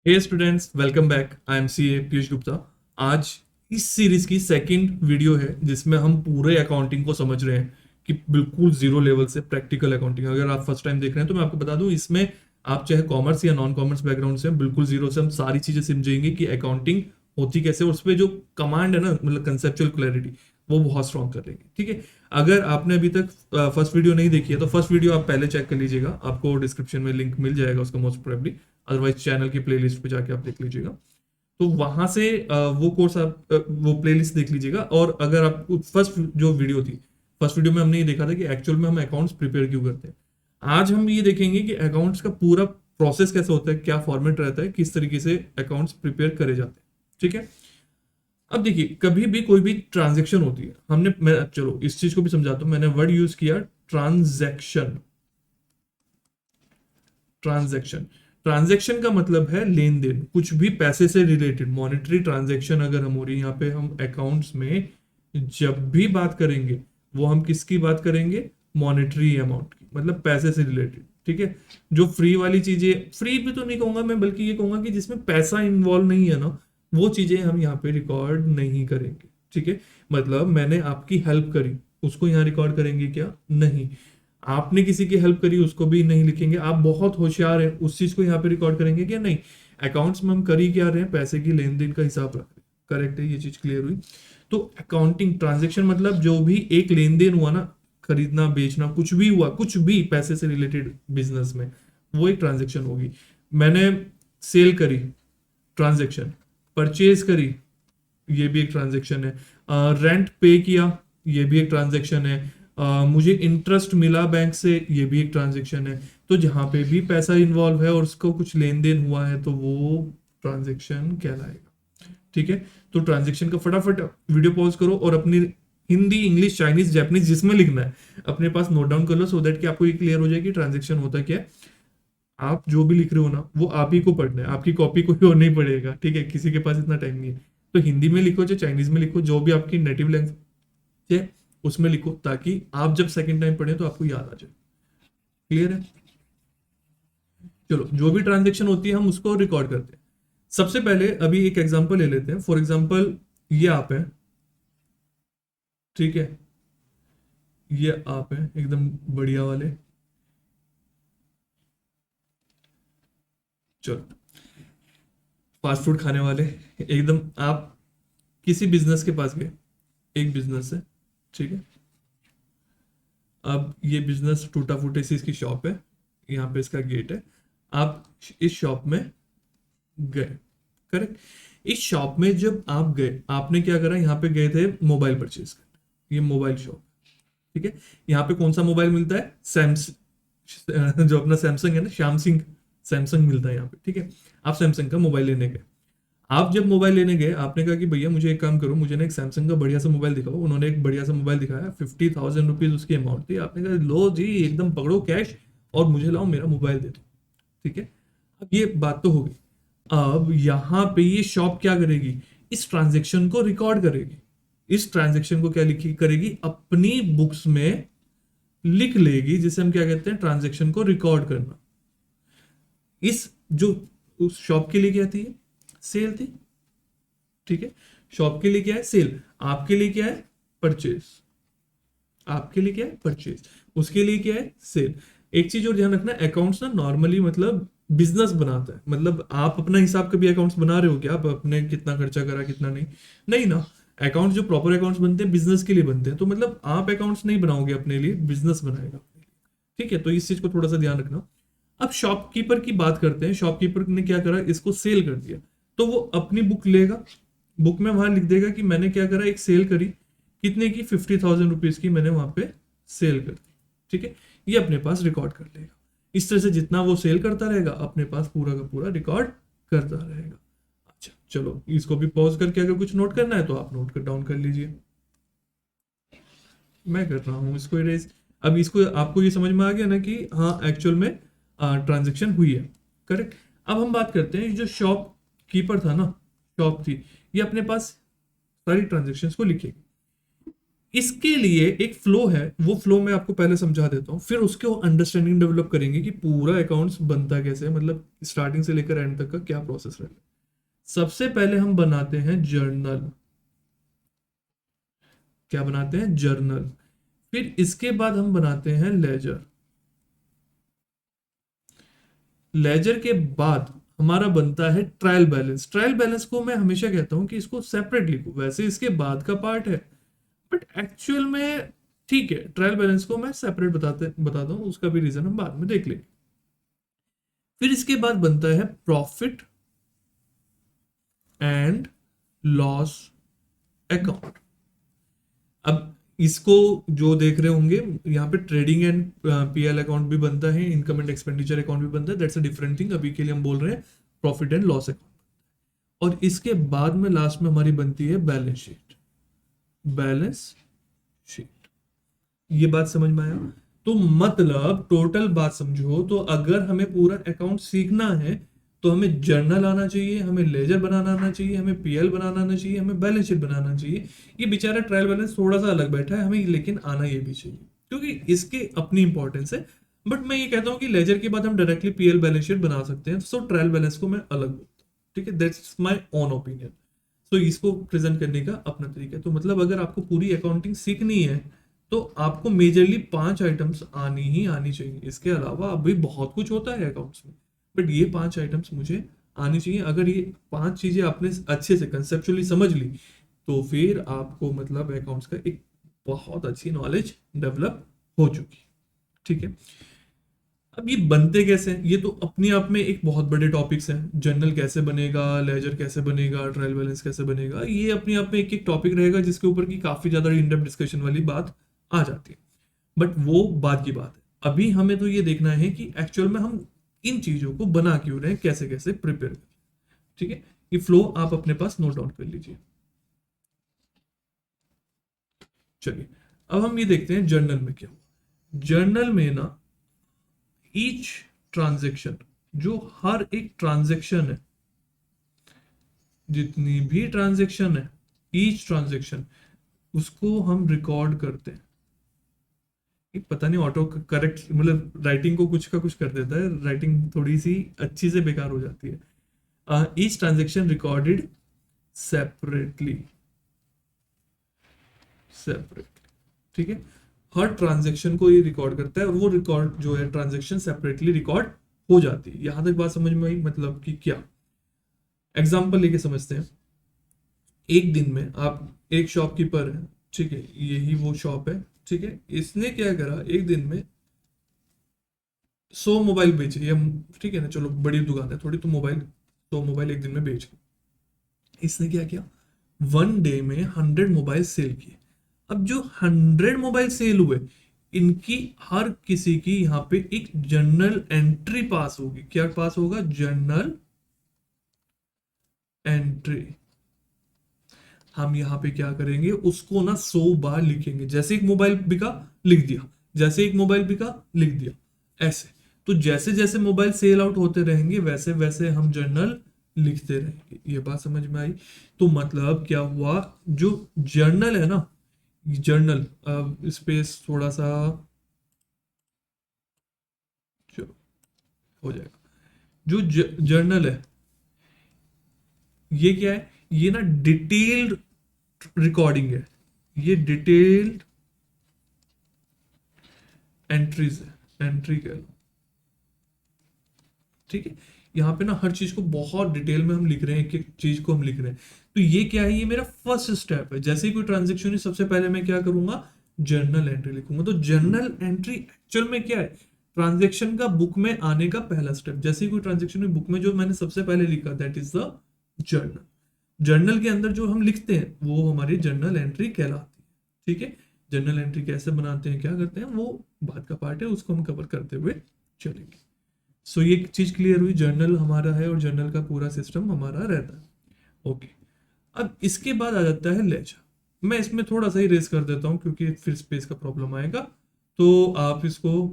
Hey students, welcome back. I am C A Piyush Gupta. आज इस series की सेकंड वीडियो है जिसमें हम पूरे अकाउंटिंग को समझ रहे हैं कि बिल्कुल जीरो लेवल से प्रैक्टिकल अकाउंटिंग। अगर आप फर्स्ट टाइम देख रहे हैं तो मैं आपको बता दूं, इसमें आप चाहे कॉमर्स या नॉन कॉमर्स बैकग्राउंड से हैं, बिल्कुल जीरो से हम सारी चीजें समझेंगे कि अकाउंटिंग होती कैसे, और उस पर जो कमांड है ना, मतलब कंसेप्चुअल क्लैरिटी, वो बहुत स्ट्रॉन्ग कर लेंगे। ठीक है। अगर आपने अभी तक फर्स्ट वीडियो नहीं देखी है तो फर्स्ट वीडियो आप पहले चेक कर लीजिएगा, आपको डिस्क्रिप्शन में लिंक मिल जाएगा उसका मोस्ट प्रोबेबली। अदरवाइज चैनल की प्लेलिस्ट पे जाके आप देख लीजिएगा। तो वहां से वो कोर्स आप वो प्लेलिस्ट देख लीजिएगा। और अगर आप फर्स्ट जो वीडियो थी, फर्स्ट वीडियो में हमने ये देखा था कि एक्चुअल में हम अकाउंट्स प्रिपेयर क्यों करते हैं। आज हम ये देखेंगे कि अकाउंट्स का पूरा प्रोसेस कैसे होता है, क्या फॉर्मेट रहता है, किस तरीके से अकाउंट्स प्रिपेयर करे जाते हैं। ठीक है। अब देखिए, कभी भी कोई भी ट्रांजेक्शन होती है, मैं चलो इस चीज को भी समझाता हूं। मैंने वर्ड यूज किया ट्रांजैक्शन। ट्रांजैक्शन ट्रांजैक्शन का मतलब है लेन देन, कुछ भी पैसे से रिलेटेड मॉनेटरी ट्रांजैक्शन अगर हम हो रही है यहाँ पे, हम अकाउंट्स में जब भी बात करेंगे वो हम किसकी बात करेंगे? मॉनेटरी अमाउंट की, मतलब पैसे से रिलेटेड। ठीक है। जो फ्री वाली चीजें, फ्री भी तो नहीं कहूंगा मैं, बल्कि ये कहूंगा कि जिसमें पैसा इन्वॉल्व नहीं है ना, वो चीजें हम यहाँ पे रिकॉर्ड नहीं करेंगे। ठीक है। मतलब मैंने आपकी हेल्प करी, उसको यहाँ रिकॉर्ड करेंगे क्या? नहीं। आपने किसी की हेल्प करी, उसको भी नहीं लिखेंगे। आप बहुत होशियार हैं, उस चीज को यहाँ पे रिकॉर्ड करेंगे क्या? नहीं। अकाउंट्स में हम कर ही क्या रहे हैं? पैसे की लेन देन का हिसाब रख रहे हैं। करेक्ट है, ये चीज क्लियर हुई। तो अकाउंटिंग ट्रांजेक्शन मतलब जो भी एक लेन देन हुआ ना, खरीदना बेचना कुछ भी हुआ, कुछ भी पैसे से रिलेटेड बिजनेस में, वो एक ट्रांजेक्शन होगी। मैंने सेल करी, ट्रांजेक्शन। परचेज करी, ये भी एक ट्रांजेक्शन है। रेंट पे किया, ये भी एक ट्रांजेक्शन है। मुझे इंटरेस्ट मिला बैंक से, ये भी एक ट्रांजेक्शन है। तो जहां पे भी पैसा इन्वॉल्व है और उसको कुछ लेन देन हुआ है तो वो ट्रांजेक्शन कहलाएगा। ठीक है। तो ट्रांजेक्शन का फटाफट वीडियो पॉज करो और अपनी हिंदी, इंग्लिश, चाइनीज, जापानीज जिसमें लिखना है अपने पास नोट डाउन कर लो, सो दैट कि आपको ये क्लियर हो जाए कि ट्रांजेक्शन होता क्या है। आप जो भी लिख रहे हो ना, वो आप ही को पढ़ना है, आपकी कॉपी कोई और नहीं पढ़ेगा। ठीक है, किसी के पास इतना टाइम नहीं है। तो हिंदी में लिखो चाहे चाइनीज में लिखो, जो भी आपकी नेटिव लैंग्वेज है उसमें लिखो, ताकि आप जब सेकंड टाइम पढ़े तो आपको याद आ जाए। क्लियर है? चलो, जो भी ट्रांजेक्शन होती है हम उसको रिकॉर्ड करते हैं। सबसे पहले अभी एक एग्जांपल ले लेते हैं। फॉर एग्जांपल, ये आप है। ठीक है। ये आप है एकदम बढ़िया वाले। चलो, फास्ट फूड खाने वाले एकदम। आप किसी बिजनेस के पास गए, एक बिजनेस है। ठीक है। अब ये बिजनेस टूटा फूटे सी इसकी शॉप है, यहाँ पे इसका गेट है। आप इस शॉप में गए। करेक्ट। इस शॉप में जब आप गए, आपने क्या करा? यहाँ पे गए थे मोबाइल परचेज करने, ये मोबाइल शॉप। ठीक है। यहाँ पे कौन सा मोबाइल मिलता है? सैमसंग, जो अपना सैमसंग है ना, श्याम सिंह, सैमसंग मिलता है यहाँ पे। ठीक है। आप सैमसंग का मोबाइल लेने गए। आप जब मोबाइल लेने गए, आपने कहा कि भैया मुझे एक काम करो, मुझे ना एक सैमसंग का बढ़िया सा मोबाइल दिखाओ। उन्होंने एक बढ़िया सा मोबाइल दिखाया, 50,000 रुपीज उसकी अमाउंट थी। आपने कहा लो जी, एकदम पकड़ो कैश और मुझे लाओ, मेरा मोबाइल दे दो। ठीक है। अब ये बात तो हो गई। अब यहाँ पे ये शॉप क्या करेगी? इस ट्रांजेक्शन को रिकॉर्ड करेगी। इस ट्रांजेक्शन को क्या लिखी करेगी? अपनी बुक्स में लिख लेगी, जिसे हम क्या कहते हैं? ट्रांजेक्शन को रिकॉर्ड करना। इस जो उस शॉप के लिए क्या थी? सेल थी। ठीक है। शॉप के लिए क्या है? सेल। आपके लिए क्या है? परचेज। आपके लिए क्या है? परचेज। उसके लिए क्या है? सेल। एक चीज और ध्यान रखना, अकाउंट्स ना नॉर्मली मतलब बिजनेस बनाता है। मतलब आप अपना हिसाब कभी अकाउंट्स बना रहे हो क्या? आप अपने कितना खर्चा करा कितना नहीं? नहीं ना। अकाउंट्स, जो प्रॉपर अकाउंट्स बनते हैं बिजनेस के लिए बनते हैं। तो मतलब आप अकाउंट्स नहीं बनाओगे अपने लिए, बिजनेस बनाएगा। ठीक है। तो इस चीज को थोड़ा सा ध्यान रखना। अब शॉपकीपर की बात करते हैं। शॉपकीपर ने क्या करा? इसको सेल कर दिया। तो वो अपनी बुक लेगा, बुक में वहां लिख देगा कि मैंने क्या करा, एक सेल करी। कितने की? 50,000 रुपीज की मैंने वहां पे सेल कर दी। ठीक है। ये अपने पास रिकॉर्ड कर लेगा। इस तरह से जितना वो सेल करता रहेगा, अपने पास पूरा का पूरा रिकॉर्ड करता रहेगा। अच्छा, चलो इसको भी पॉज करके अगर कुछ नोट करना है तो आप नोट कर डाउन कर लीजिए। मैं कर रहा हूँ इसको इरेज। अब इसको आपको ये समझ में आ गया ना कि हाँ, एक्चुअल में ट्रांजेक्शन हुई है। करेक्ट। अब हम बात करते हैं, जो शॉप कीपर था ना, शॉप थी, ये अपने पास सारी ट्रांजेक्शन्स को लिखेगी। इसके लिए एक फ्लो है, वो फ्लो मैं आपको पहले समझा देता हूँ, फिर उसके अंडरस्टैंडिंग डेवलप करेंगे कि पूरा अकाउंट्स बनता कैसे है, मतलब स्टार्टिंग से लेकर एंड तक का क्या प्रोसेस रहेगा। सबसे पहले हम बनाते हैं जर्नल। क्या बनाते हैं? जर्नल। फिर इसके बाद हम बनाते हैं लेजर। लेजर के बाद हमारा बनता है ट्रायल बैलेंस। ट्रायल बैलेंस को मैं हमेशा कहता हूं कि इसको सेपरेट लिखो, वैसे इसके बाद का पार्ट है, बट एक्चुअल में ठीक है, ट्रायल बैलेंस को मैं सेपरेट बताता हूँ, उसका भी रीजन हम बाद में देख लेंगे। फिर इसके बाद बनता है प्रॉफिट एंड लॉस अकाउंट। अब इसको जो देख रहे होंगे यहाँ पे ट्रेडिंग एंड पीएल अकाउंट भी बनता है, इनकम एंड एक्सपेंडिचर अकाउंट भी बनता है, दैट्स अ डिफरेंट थिंग। अभी के लिए हम बोल रहे हैं प्रॉफिट एंड लॉस अकाउंट। और इसके बाद में लास्ट में हमारी बनती है बैलेंस शीट। Balance sheet. ये बात समझ में आया? तो मतलब टोटल बात समझो तो अगर हमें पूरा अकाउंट सीखना है तो हमें जर्नल आना चाहिए, हमें लेजर बनाना आना चाहिए, हमें पीएल बनाना आना चाहिए, हमें बैलेंस शीट बनाना चाहिए। ये बेचारा ट्रायल बैलेंस थोड़ा सा अलग बैठा है हमें, लेकिन आना ये भी चाहिए क्योंकि इसके अपनी इंपॉर्टेंस है। बट मैं ये कहता हूँ कि लेजर के बाद हम डायरेक्टली पीएल बैलेंस शीट बना सकते हैं, सो ट्रायल बैलेंस को मैं अलग बोलता हूँ। ठीक है, दैट्स माई ओन ओपिनियन। तो इसको प्रेजेंट करने का अपना तरीका है। तो मतलब अगर आपको पूरी अकाउंटिंग सीखनी है तो आपको मेजरली 5 आइटम्स आनी ही आनी चाहिए। इसके अलावा अभी बहुत कुछ होता है अकाउंट्स में, बट ये 5 आइटम्स मुझे आनी चाहिए। अगर ये 5 चीजें आपने अच्छे से कंसेप्चुअली समझ ली तो फिर आपको मतलब अकाउंट्स का एक बहुत अच्छी नॉलेज डेवलप हो चुकी। ठीक है, अब ये बनते कैसे हैं ये तो अपने आप में एक बहुत बड़े टॉपिक्स हैं। जर्नल कैसे बनेगा, लेजर कैसे बनेगा, ट्रायल बैलेंस कैसे बनेगा, ये अपने आप में एक एक टॉपिक रहेगा जिसके ऊपर की काफी ज्यादा इन डेप्थ डिस्कशन वाली बात आ जाती है। बट वो बाद की बात है, अभी हमें तो ये देखना है कि एक्चुअल में हम इन चीजों को बना क्यों रहे हैं, कैसे कैसे प्रिपेयर करें। ठीक है, ये फ्लो आप अपने पास नोट डाउन कर लीजिए। चलिए, अब हम ये देखते हैं जर्नल में क्या हुआ। जर्नल में ना ईच ट्रांजेक्शन, जो हर एक ट्रांजेक्शन है, जितनी भी ट्रांजेक्शन है, ईच ट्रांजेक्शन, उसको हम रिकॉर्ड करते हैं। ये पता नहीं ऑटो करेक्ट मतलब राइटिंग को कुछ का कुछ कर देता है, राइटिंग थोड़ी सी अच्छी से बेकार हो जाती है। Each transaction recorded separately. Separately, ठीक है, हर ट्रांजेक्शन को ये रिकॉर्ड करता है और वो रिकॉर्ड जो है ट्रांजेक्शन सेपरेटली रिकॉर्ड हो जाती है। यहां तक बात समझ में आई? मतलब कि क्या एग्जांपल लेके समझते हैं। एक दिन में आप एक शॉपकीपर है, ठीक है, यही वो शॉप है, ठीक है, इसने क्या करा, एक दिन में 100 मोबाइल बेचे, या ठीक है ना, चलो बड़ी दुकान है थोड़ी, तो मोबाइल 100 मोबाइल एक दिन में बेच गए। इसने क्या किया, 1 डे में 100 मोबाइल सेल किए। अब जो 100 मोबाइल सेल हुए, इनकी हर किसी की यहाँ पे एक जर्नल एंट्री पास होगी। क्या पास होगा? Journal entry. हम यहाँ पे क्या करेंगे, उसको ना 100 बार लिखेंगे। जैसे एक मोबाइल बिका, लिख दिया, जैसे एक मोबाइल बिका, लिख दिया, ऐसे। तो जैसे जैसे मोबाइल सेल आउट होते रहेंगे वैसे वैसे हम जर्नल लिखते रहेंगे। ये बात समझ में आई? तो मतलब क्या हुआ, जो जर्नल है ना, जर्नल, स्पेस थोड़ा सा, चलो हो जाएगा। जो जर्नल है, ये क्या है, ये ना डिटेल्ड रिकॉर्डिंग है, ये डिटेल्ड एंट्रीज है, एंट्री कह लो। ठीक है, यहाँ पे ना हर चीज को बहुत डिटेल में हम लिख रहे हैं, एक एक चीज को हम लिख रहे हैं। तो ये क्या है, ये मेरा फर्स्ट स्टेप है। जैसे ही कोई ट्रांजेक्शन है सबसे पहले मैं क्या करूंगा, जर्नल एंट्री लिखूंगा। तो जर्नल एंट्री एक्चुअल में क्या है, ट्रांजेक्शन का बुक में आने का पहला स्टेप। जैसे ही कोई ट्रांजेक्शन हुई बुक में, जो मैंने सबसे पहले लिखा, that is the journal. Journal के अंदर जो हम लिखते हैं वो हमारी जर्नल एंट्री कहलाती है। ठीक है, जर्नल एंट्री कैसे बनाते हैं, क्या करते हैं, वो बात का पार्ट है, उसको हम कवर करते हुए चलेंगे। सो ये चीज क्लियर हुई, जर्नल हमारा है और जर्नल का पूरा सिस्टम हमारा रहता है। ओके, अब इसके बाद आ जाता है लेजर। मैं इसमें थोड़ा सा ही रेस कर देता हूँ क्योंकि फिर स्पेस का प्रॉब्लम आएगा, तो आप इसको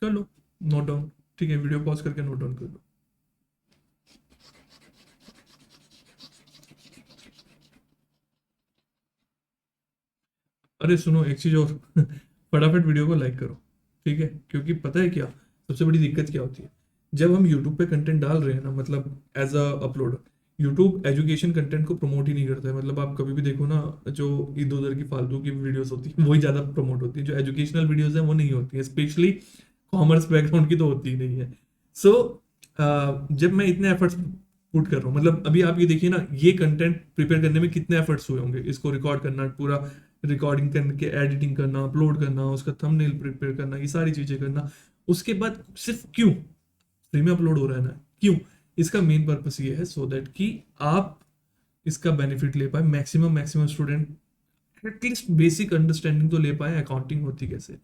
कर लो नोट डाउन। ठीक है, वीडियो पॉज करके नोट डाउन कर लो। अरे सुनो एक चीज और फटाफट वीडियो को लाइक करो, ठीक है, क्योंकि पता है क्या सबसे बड़ी दिक्कत क्या होती है, जब हम यूट्यूब पे कंटेंट डाल रहे हैं ना, मतलब as a uploader, YouTube education content को प्रमोट ही नहीं करता है। मतलब आप कभी भी देखो ना, जो इधर उधर की फालतू की वीडियोस होती है वही ज्यादा प्रमोट होती है, जो एजुकेशनल वीडियोस है वो नहीं होती है, स्पेशली कॉमर्स बैकग्राउंड की तो होती ही नहीं है। सो जब मैं इतने एफर्ट्स पुट कर रहा हूँ, मतलब अभी आप ये देखिए ना, ये कंटेंट प्रिपेयर करने में कितने एफर्ट्स हुए होंगे, इसको रिकॉर्ड करना, पूरा रिकॉर्डिंग करके एडिटिंग करना, अपलोड करना, उसका थंबनेल प्रिपेयर करना, ये सारी चीजें करना, उसके बाद सिर्फ क्यों फ्री में अपलोड हो रहा है ना, क्यों? इसका मेन पर्पस ये है सो दैट कि आप इसका बेनिफिट ले पाए, maximum maximum student at least basic understanding तो ले पाए अकाउंटिंग होती कैसे।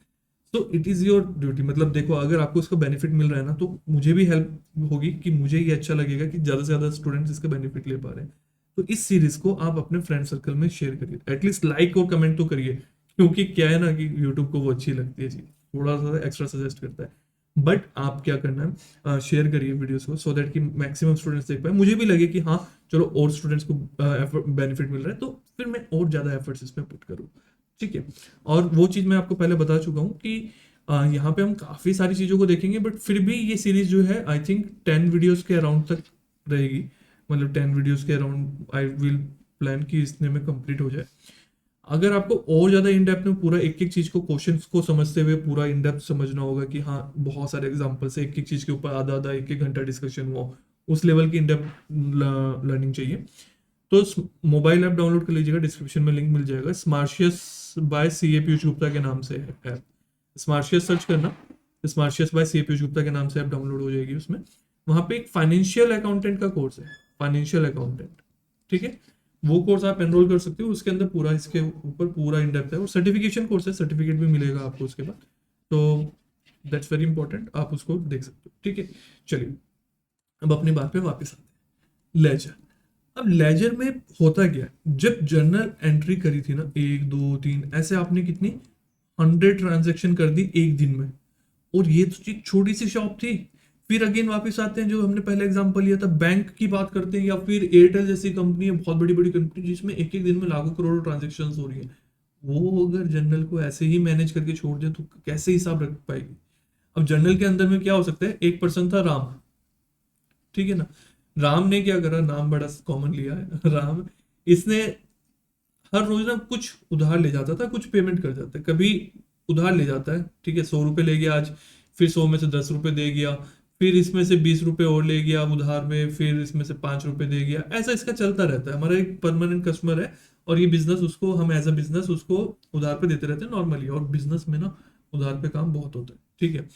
तो इट इज योर ड्यूटी, मतलब देखो अगर आपको इसका बेनिफिट मिल रहा है ना, तो मुझे भी हेल्प होगी कि मुझे ये अच्छा लगेगा कि ज्यादा से ज्यादा स्टूडेंट्स इसका बेनिफिट ले पा रहे हैं। तो इस सीरीज को आप अपने फ्रेंड सर्कल में शेयर करिए, एटलीस्ट लाइक और कमेंट तो करिए, क्योंकि क्या है ना कि यूट्यूब को वो अच्छी लगती है चीज, थोड़ा सा एक्स्ट्रा सजेस्ट करता है। बट आप क्या करना है, शेयर करिए वीडियोस को सो दैट कि मैक्सिमम स्टूडेंट्स देख पाए, मुझे भी लगे कि हाँ चलो और स्टूडेंट्स को बेनिफिट मिल रहा है, तो फिर मैं और ज्यादा एफर्ट्स इसमें पुट करूँ, ठीक है। और वो चीज मैं आपको पहले बता चुका हूँ कि यहाँ पे हम काफी सारी चीजों को देखेंगे, बट फिर भी ये सीरीज जो है आई थिंक 10 वीडियोस के अराउंड तक रहेगी, मतलब 10 वीडियोस के अराउंड आई विल प्लान कि इसने में कंप्लीट हो जाए। अगर आपको और ज्यादा इन डेप्थ में पूरा एक एक चीज को, क्वेश्चंस को समझते हुए पूरा इन डेप्थ समझना होगा कि हाँ बहुत सारे एग्जांपल से एक एक चीज के ऊपर आधा आधा एक एक घंटा डिस्कशन हुआ, उस लेवल की इन डेप्थ लर्निंग चाहिए, तो मोबाइल ऐप डाउनलोड कर लीजिएगा, डिस्क्रिप्शन में लिंक मिल जाएगा, स्मार्शियस bye C A Piyush Gupta के नाम से है ऐप। स्मार्शियस सर्च करना, स्मार्शियस bye C A Piyush Gupta के नाम से ऐप डाउनलोड हो जाएगी। उसमें वहां पे एक फाइनेंशियल अकाउंटेंट का कोर्स है, फाइनेंशियल अकाउंटेंट, ठीक है, वो कोर्स आप एनरोल कर सकते हो, उसके अंदर पूरा इसके ऊपर पूरा इन डेप्थ है, और सर्टिफिकेशन कोर्स है, सर्टिफिकेट भी मिलेगा आपको उसके बाद, तो दैट्स वेरी इंपॉर्टेंट, आप उसको देख सकते हो, ठीक है। चलिए अब अपनी बात पे वापस आते हैं, लेजर। अब लेजर में होता क्या है, जब जर्नल एंट्री करी थी ना, 1 2 3 ऐसे आपने कितनी 100 ट्रांजेक्शन कर दी एक दिन में, और ये तो चीज छोटी सी शॉप थी। फिर अगेन वापस आते हैं, जो हमने पहले एग्जांपल लिया था, बैंक की बात करते हैं, या फिर एयरटेल जैसी कंपनी है, बहुत बड़ी बड़ी कंपनी जिसमें एक एक दिन में लाखों करोड़ों ट्रांजेक्शन हो रही है, वो अगर जर्नल को ऐसे ही मैनेज करके छोड़ दे तो कैसे हिसाब रख पाएगी। अब जर्नल के अंदर में क्या हो सकता है, एक पर्सन था राम, ठीक है ना, राम ने क्या करा, नाम बड़ा कॉमन लिया है राम, इसने हर रोज ना कुछ उधार ले जाता था, कुछ पेमेंट कर जाता है, कभी उधार ले जाता है, ठीक है, 100 रुपए ले गया आज, फिर 100 में से 10 रुपए दे गया, फिर इसमें से 20 रुपए और ले गया उधार में, फिर इसमें से 5 रुपए दे गया, ऐसा इसका चलता रहता है, हमारा एक परमानेंट कस्टमर है, और ये बिजनेस उसको, हम एज अ बिजनेस उसको उधार पे देते रहते हैं नॉर्मली, और बिजनेस में ना उधार पे काम बहुत होता है, ठीक है,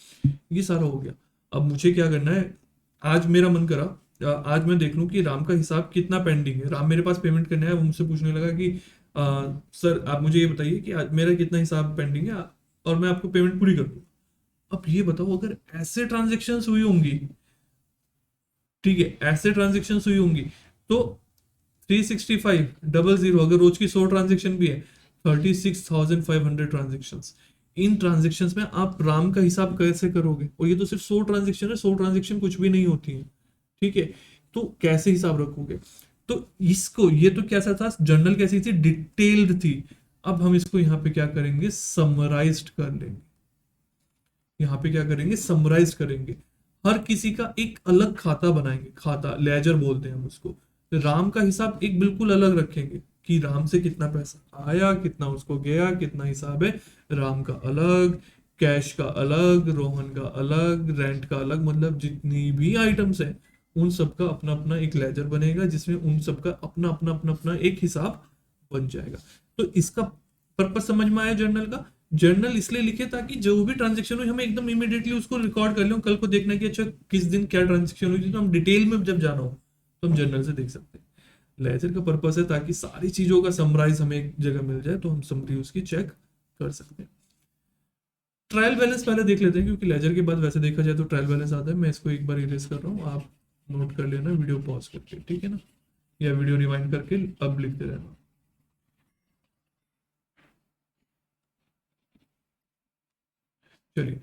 ये सारा हो गया। अब मुझे क्या करना है, आज मेरा मन करा, आज मैं देख लूं कि राम का हिसाब कितना पेंडिंग है, राम मेरे पास पेमेंट करने आया, वो मुझसे पूछने लगा कि सर आप मुझे ये बताइए कि आज मेरा कितना हिसाब पेंडिंग है, और मैं आपको पेमेंट पूरी कर दूँ। अब ये बताओ अगर ऐसे ट्रांजेक्शन हुई होंगी, ठीक है, ऐसे ट्रांजेक्शन हुई होंगी, तो 365 00, अगर रोज की 100 ट्रांजेक्शन भी है, 36,500 इन ट्रांजेक्शन में आप राम का हिसाब कैसे करोगे, और ये तो सिर्फ 100 ट्रांजेक्शन है, 100 ट्रांजेक्शन कुछ भी नहीं होती है, ठीक है, तो कैसे हिसाब रखोगे। तो इसको, ये तो कैसा था, जर्नल कैसी थी, डिटेल्ड थी, अब हम इसको यहाँ पे क्या करेंगे, समराइज्ड कर लेंगे, यहाँ पे क्या करेंगे, समराइज करेंगे, हर किसी का एक अलग खाता बनाएंगे, खाता लेजर बोलते हैं हम उसको, राम का हिसाब एक बिल्कुल अलग रखेंगे कि राम से कितना पैसा आया, कितना उसको गया, कितना हिसाब है, राम का अलग, कैश का अलग, रोहन का अलग, रेंट का अलग, मतलब जितनी भी आइटम्स है उन सबका अपना अपना एक लेजर बनेगा, जिसमें उन सबका अपना अपना अपना अपना एक हिसाब बन जाएगा। तो इसका पर्पस समझ में आया जर्नल का। जर्नल इसलिए लिखे ताकि जो भी ट्रांजेक्शन हुई हमें एकदम इमीडिएटली उसको रिकॉर्ड कर लें, कल को देखना कि अच्छा किस दिन क्या ट्रांजेक्शन हुई थी, तो हम डिटेल में जब जाना हो तो हम जर्नल से देख सकते हैं। लेजर का पर्पस है ताकि सारी चीजों का समराइज हमें एक जगह मिल जाए, तो हम समरी उसकी चेक कर सकते हैं। ट्रायल बैलेंस पहले देख लेते हैं, क्योंकि लेजर के बाद वैसे देखा जाए तो ट्रायल बैलेंस आता है, मैं इसको एक बार इरेज कर रहा हूँ, आप नोट कर लेना वीडियो पॉज करके, ठीक है ना, या वीडियो रिवाइंड करके अब लिखते रहना। चलिए,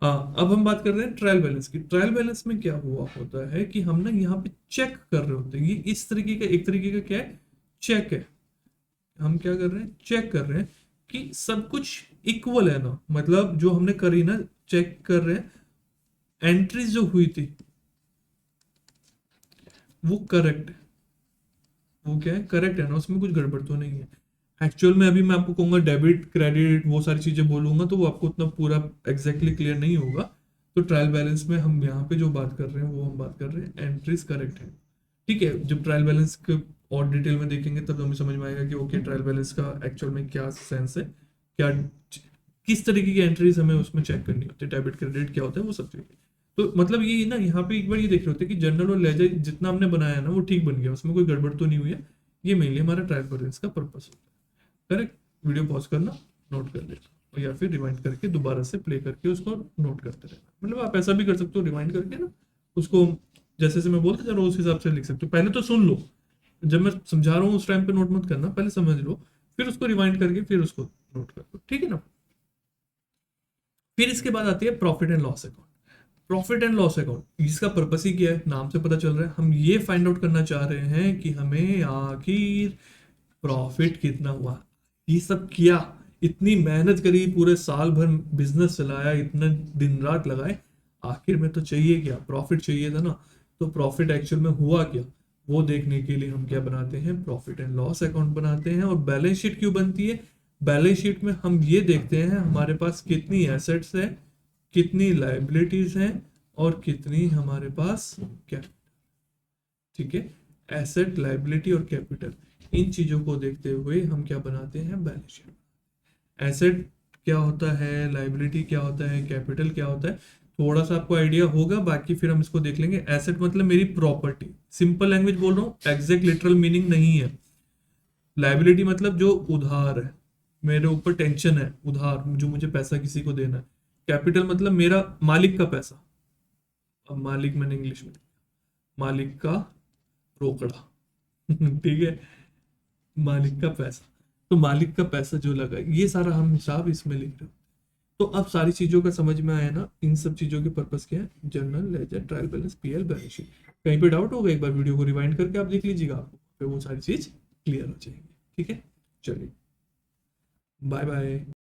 अब हम बात कर रहे हैं ट्रायल बैलेंस की। ट्रायल बैलेंस में क्या हुआ होता है कि हम ना यहाँ पे चेक कर रहे होते हैं, ये इस तरीके का, एक तरीके का क्या है, चेक है, हम क्या कर रहे हैं, चेक कर रहे हैं कि सब कुछ इक्वल है ना, मतलब जो हमने करी ना, चेक कर रहे हैं एंट्रीज जो हुई थी वो करेक्ट है, वो क्या है, करेक्ट है ना, उसमें कुछ गड़बड़ तो नहीं है। एक्चुअल में अभी मैं आपको कहूंगा डेबिट क्रेडिट वो सारी चीजें बोलूंगा तो वो आपको उतना पूरा एग्जैक्टली क्लियर नहीं होगा। तो ट्रायल बैलेंस में हम यहाँ पे जो बात कर रहे हैं वो हम बात कर रहे हैं एंट्रीज करेक्ट है। ठीक है, जब ट्रायल बैलेंस के और डिटेल में देखेंगे तब हमें समझ में आएगा कि ओके ट्रायल बैलेंस का एक्चुअल में क्या सेंस है, क्या किस तरीके की एंट्रीज हमें उसमें चेक करनी होती है, डेबिट क्रेडिट क्या होता है वो सब चीजें। तो मतलब ये ना यहाँ पे एक बार ये देख रहे होते हैं कि जनरल और लेजर जितना हमने बनाया ना वो ठीक बन गया, उसमें कोई गड़बड़ तो नहीं हुई है। ये मेनली हमारा ट्रायल बैलेंस का पर्पस होता है। करेक्ट, वीडियो पॉज करना, नोट कर लेना, और या फिर रिवाइंड करके दोबारा से प्ले करके उसको नोट करते रहना। मतलब आप ऐसा भी कर सकते हो, रिवाइंड करके ना उसको जैसे से मैं बोलता जा रहा हूँ उस हिसाब से लिख सकते हो। पहले तो सुन लो, जब मैं समझा रहा हूँ उस टाइम पे नोट मत करना, पहले समझ लो, फिर उसको रिवाइंड करके फिर उसको नोट कर लो, ठीक है ना। फिर इसके बाद आती है profit and loss account. Profit and loss account इसका पर्पस ही क्या है, नाम से पता चल रहा है, हम ये फाइंड आउट करना चाह रहे हैं कि हमें आखिर प्रॉफिट कितना हुआ। ये सब किया, इतनी मेहनत करी, पूरे साल भर बिजनेस चलाया, इतना दिन रात लगाए, आखिर में तो चाहिए क्या, प्रॉफिट चाहिए था ना। तो प्रॉफिट एक्चुअल में हुआ क्या, वो देखने के लिए हम क्या बनाते हैं, प्रॉफिट एंड लॉस अकाउंट बनाते हैं। और बैलेंस शीट क्यों बनती है, बैलेंस शीट में हम ये देखते हैं हमारे पास कितनी एसेट्स है, कितनी लाइबिलिटीज हैं, और कितनी हमारे पास क्या, ठीक है, एसेट लाइबिलिटी और कैपिटल, इन चीजों को देखते हुए हम क्या बनाते हैं, बैलेंस शीट। एसेट क्या होता है, लाइबिलिटी क्या होता है, कैपिटल क्या होता है, थोड़ा सा आपको आइडिया होगा, बाकी फिर हम इसको देख लेंगे। एसेट मतलब मेरी प्रॉपर्टी, सिंपल लैंग्वेज बोल रहा हूँ, एग्जैक्ट लिटरल मीनिंग नहीं है। लाइबिलिटी मतलब जो उधार है, मेरे ऊपर टेंशन है उधार, जो मुझे पैसा किसी को देना है। कैपिटल मतलब मेरा मालिक का पैसा, अब मालिक मैंने इंग्लिश में, मालिक का रोकड़ा ठीक है, मालिक का पैसा। तो मालिक का पैसा जो लगा, ये सारा हम हिसाब इसमें लिख रहे हो। तो अब सारी चीजों का समझ में आया ना, इन सब चीजों के पर्पस क्या है, journal ledger trial balance PL balance sheet. कहीं पे डाउट होगा एक बार वीडियो को रिवाइंड करके आप देख लीजिएगा, आपको फिर वो सारी चीज क्लियर हो जाएगी। ठीक है, चलिए, बाय बाय।